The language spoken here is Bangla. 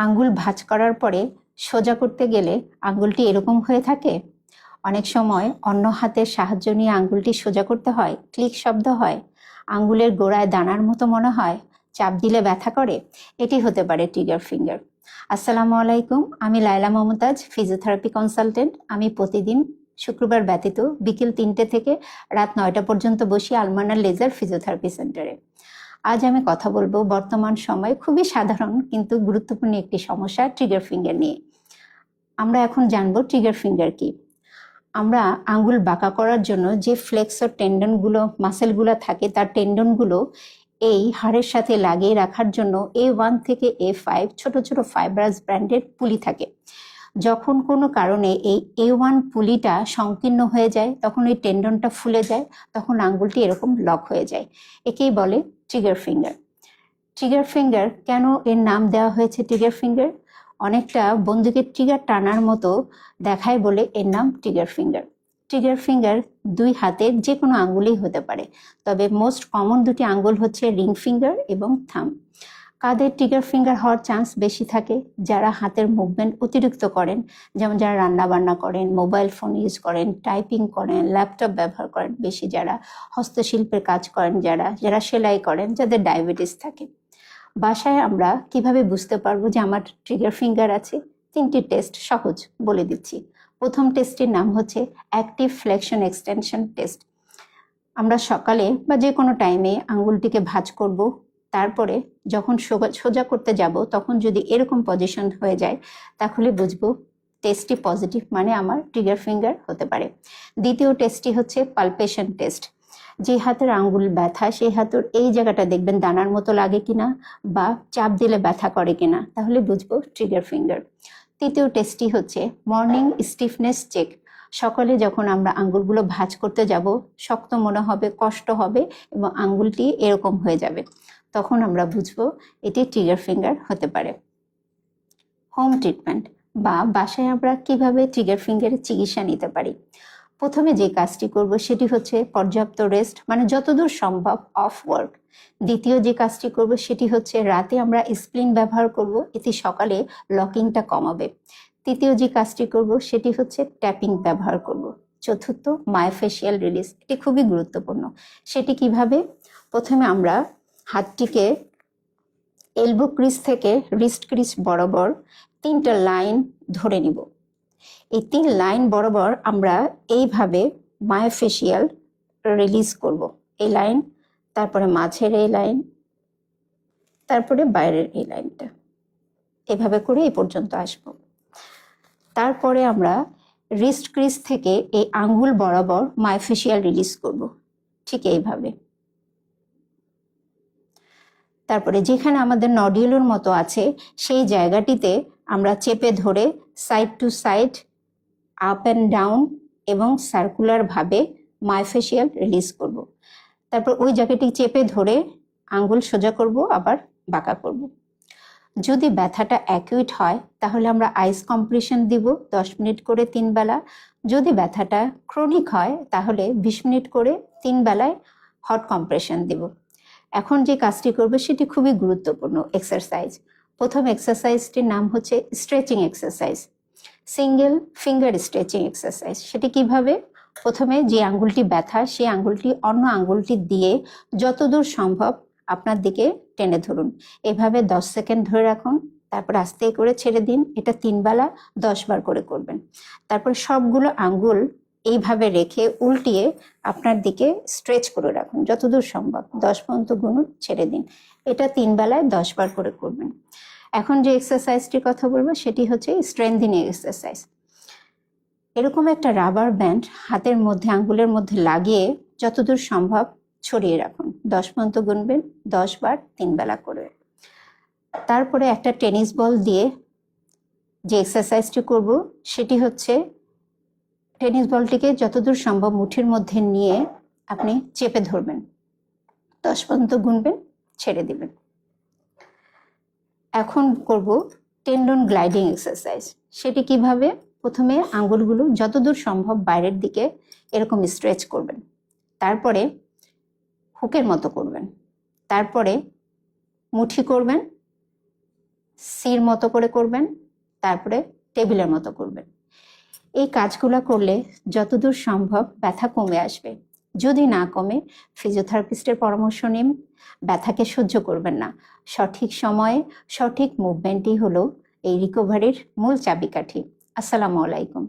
আঙ্গুল ভাঁজ করার পরে সোজা করতে গেলে আঙ্গুলটি এরকম হয়ে থাকে। অনেক সময় অন্য হাতের সাহায্য নিয়ে আঙ্গুলটি সোজা করতে হয়, ক্লিক শব্দ হয়, আঙ্গুলের গোড়ায় দানার মতো মনে হয়, চাপ দিলে ব্যথা করে। এটি হতে পারে ট্রিগার ফিঙ্গার। আসসালামু আলাইকুম, আমি লায়লা মমতাজ, ফিজিওথেরাপি কনসালটেন্ট। আমি প্রতিদিন শুক্রবার ব্যতীত বিকেল 3টে থেকে রাত 9টা পর্যন্ত বসি আলমানা লেজার ফিজিওথেরাপি সেন্টারে। আজ আমি কথা বলবো বর্তমান সময়ে খুবই সাধারণ কিন্তু গুরুত্বপূর্ণ একটি সমস্যা, ট্রিগার ফিঙ্গার নিয়ে। আমরা এখন জানবো ট্রিগার ফিঙ্গার কি। আমরা আঙ্গুল বাঁকা করার জন্য যে ফ্লেক্সর টেন্ডনগুলো, মাসেলগুলো থাকে, তার টেন্ডনগুলো এই হাড়ের সাথে লাগিয়ে রাখার জন্য A1 থেকে A5 ছোট ছোট ফাইব্রাস ব্র্যান্ডের পুলি থাকে। যখন কোনো কারণে এই A1 পুলিটা সংকীর্ণ হয়ে যায়, তখন ওই টেন্ডনটা ফুলে যায়, তখন আঙ্গুলটি এরকম লক হয়ে যায়। একেই বলে ট্রিগার ফিঙ্গার। ট্রিগার ফিঙ্গার কেন এর নাম দেওয়া হয়েছে ট্রিগার ফিঙ্গার? অনেকটা বন্দুকের ট্রিগার টানার মতো দেখায় বলে এর নাম ট্রিগার ফিঙ্গার। ট্রিগার ফিঙ্গার দুই হাতের যে কোনো আঙ্গুলেই হতে পারে, তবে মোস্ট কমন দুটি আঙ্গুল হচ্ছে রিং ফিঙ্গার এবং থাম্ব। কাদের ট্রিগার ফিঙ্গার হওয়ার চান্স বেশি থাকে? যারা হাতের মুভমেন্ট অতিরিক্ত করেন, যেমন যারা রান্না বান্না করেন, মোবাইল ফোন ইউজ করেন, টাইপিং করেন, ল্যাপটপ ব্যবহার করেন বেশি, যারা হস্তশিল্পের কাজ করেন, যারা সেলাই করেন, যাদের ডায়াবেটিস থাকে। বাসায় আমরা কিভাবে বুঝতে পারবো যে আমার ট্রিগার ফিঙ্গার আছে? 3টি টেস্ট সহজ বলে দিচ্ছি। প্রথম টেস্টটির নাম হচ্ছে অ্যাক্টিভ ফ্লেকশন এক্সটেনশন টেস্ট। আমরা সকালে বা যে কোনো টাইমে আঙ্গুলটিকে ভাঁজ করব, তারপরে যখন সোজা করতে যাব তখন যদি এরকম পজিশন হয়ে যায় তাহলে বুঝবো টেস্টটি পজিটিভ, মানে আমার ট্রিগার ফিঙ্গার হতে পারে। দ্বিতীয় টেস্টটি হচ্ছে পালপেশন টেস্ট। যে হাতের আঙ্গুল ব্যথা, সেই হাতের এই জায়গাটা দেখবেন দানার মতো লাগে কিনা বা চাপ দিলে ব্যথা করে কিনা, তাহলে বুঝবো ট্রিগার ফিঙ্গার। তৃতীয় টেস্টটি হচ্ছে মর্নিং স্টিফনেস চেক। সকালে যখন আমরা আঙ্গুলগুলো ভাঁজ করতে যাব, শক্ত মনে হবে, কষ্ট হবে এবং আঙ্গুলটি এরকম হয়ে যাবে, তখন আমরা বুঝবো এটি ট্রিগার ফিঙ্গার হতে পারে। হোম ট্রিটমেন্ট বা বাসায় আমরা কিভাবে ট্রিগার ফিঙ্গারের চিকিৎসা নিতে পারি? প্রথমে যে কাজটি করব সেটি হচ্ছে পর্যাপ্ত রেস্ট, মানে যতদূর সম্ভব অফ ওয়ার্ক। দ্বিতীয় যে কাজটি করব সেটি হচ্ছে রাতে আমরা স্প্লিন ব্যবহার করব, এতে সকালে লকিংটা কমাবে। তৃতীয় যে কাজটি করব সেটি হচ্ছে ট্যাপিং ব্যবহার করব। চতুর্থ মায়োফেশিয়াল রিলিজ, এটি খুবই গুরুত্বপূর্ণ। সেটি কিভাবে? প্রথমে আমরা হাতটিকে এলবো ক্রিজ থেকে রিস্ট ক্রিজ বরাবর 3টা লাইন ধরে নিব। এই 3 লাইন বরাবর আমরা এইভাবে মায়োফেশিয়াল রিলিজ করব। এই লাইন, তারপরে মাঝের এই লাইন, তারপরে বাইরের এই লাইনটা, এভাবে করে এই পর্যন্ত আসব। তারপরে আমরা রিস্ট ক্রিজ থেকে এই আঙ্গুল বরাবর মায়োফেশিয়াল রিলিজ করব, ঠিক এইভাবে। তারপরে যেখানে আমাদের নডিউলের মতো আছে সেই জায়গাটিতে আমরা চেপে ধরে side to side, up and down এবং সার্কুলার ভাবে মায়োফেশিয়াল রিলিজ করব। তারপর ওই জায়গাটি চেপে ধরে আঙ্গুল সোজা করব, আবার বাঁকা করব। যদি ব্যথাটা অ্যাকিউট হয় তাহলে আমরা আইস কম্প্রেশন দিব 10 মিনিট করে 3 বেলা। যদি ব্যথাটা ক্রনিক হয় তাহলে 20 মিনিট করে 3 বেলায় হট কম্প্রেশন দিব। এখন যে কাজটি করবে সেটি খুবই গুরুত্বপূর্ণ এক্সারসাইজ। প্রথম এক্সারসাইজটির নাম হচ্ছে stretching exercise, single finger stretching exercise. সেটি কিভাবে? প্রথমে যে আঙ্গুলটি ব্যথা সেই আঙ্গুলটি অন্য আঙ্গুলটি দিয়ে যতদূর সম্ভব আপনার দিকে টেনে ধরুন। এভাবে 10 সেকেন্ড ধরে রাখুন, তারপর আস্তে করে ছেড়ে দিন। এটা 3 বেলা 10 বার করে করবেন। তারপর সবগুলো আঙ্গুল এইভাবে রেখে উল্টিয়ে আপনার দিকে স্ট্রেচ করে রাখুন যতদূর সম্ভব, 10 পর্যন্ত গুনুন, ছেড়ে দিন। এটা 3 বেলায় 10 বার করে করবেন। এখন যে এক্সারসাইজটির কথা বলবো সেটি হচ্ছে স্ট্রেংথেনিং এক্সারসাইজ। এরকম একটা রাবার ব্যান্ড হাতের মধ্যে, আঙ্গুলের মধ্যে লাগিয়ে যতদূর সম্ভব ছড়িয়ে রাখুন, 10 পর্যন্ত গুনবেন, 10 বার 3 বেলা করে। তারপরে একটা টেনিস বল দিয়ে যে এক্সারসাইজটি করব সেটি হচ্ছে টেনিস বলটিকে যতদূর সম্ভব মুঠির মধ্যে নিয়ে আপনি চেপে ধরবেন, 10 পর্যন্ত গুনবেন, ছেড়ে দিবেন। এখন করব টেন্ডন গ্লাইডিং এক্সারসাইজ। সেটি কিভাবে? প্রথমে আঙ্গুলগুলো যতদূর সম্ভব বাইরের দিকে এরকম স্ট্রেচ করবেন, তারপরে হুকের মতো করবেন, তারপরে মুঠি করবেন, সির মতো করে করবেন, তারপরে টেবিলের মতো করবেন। এই কাজগুলো করলে যতদূর সম্ভব ব্যথা কমে আসবে। যদি না কমে, ফিজিওথেরাপিস্টের পরামর্শ নিন। ব্যথাকে সহ্য করবেন না। সঠিক সময়ে সঠিক মুভমেন্টই হলো এই রিকভারির মূল চাবিকাঠি। আসসালামু আলাইকুম।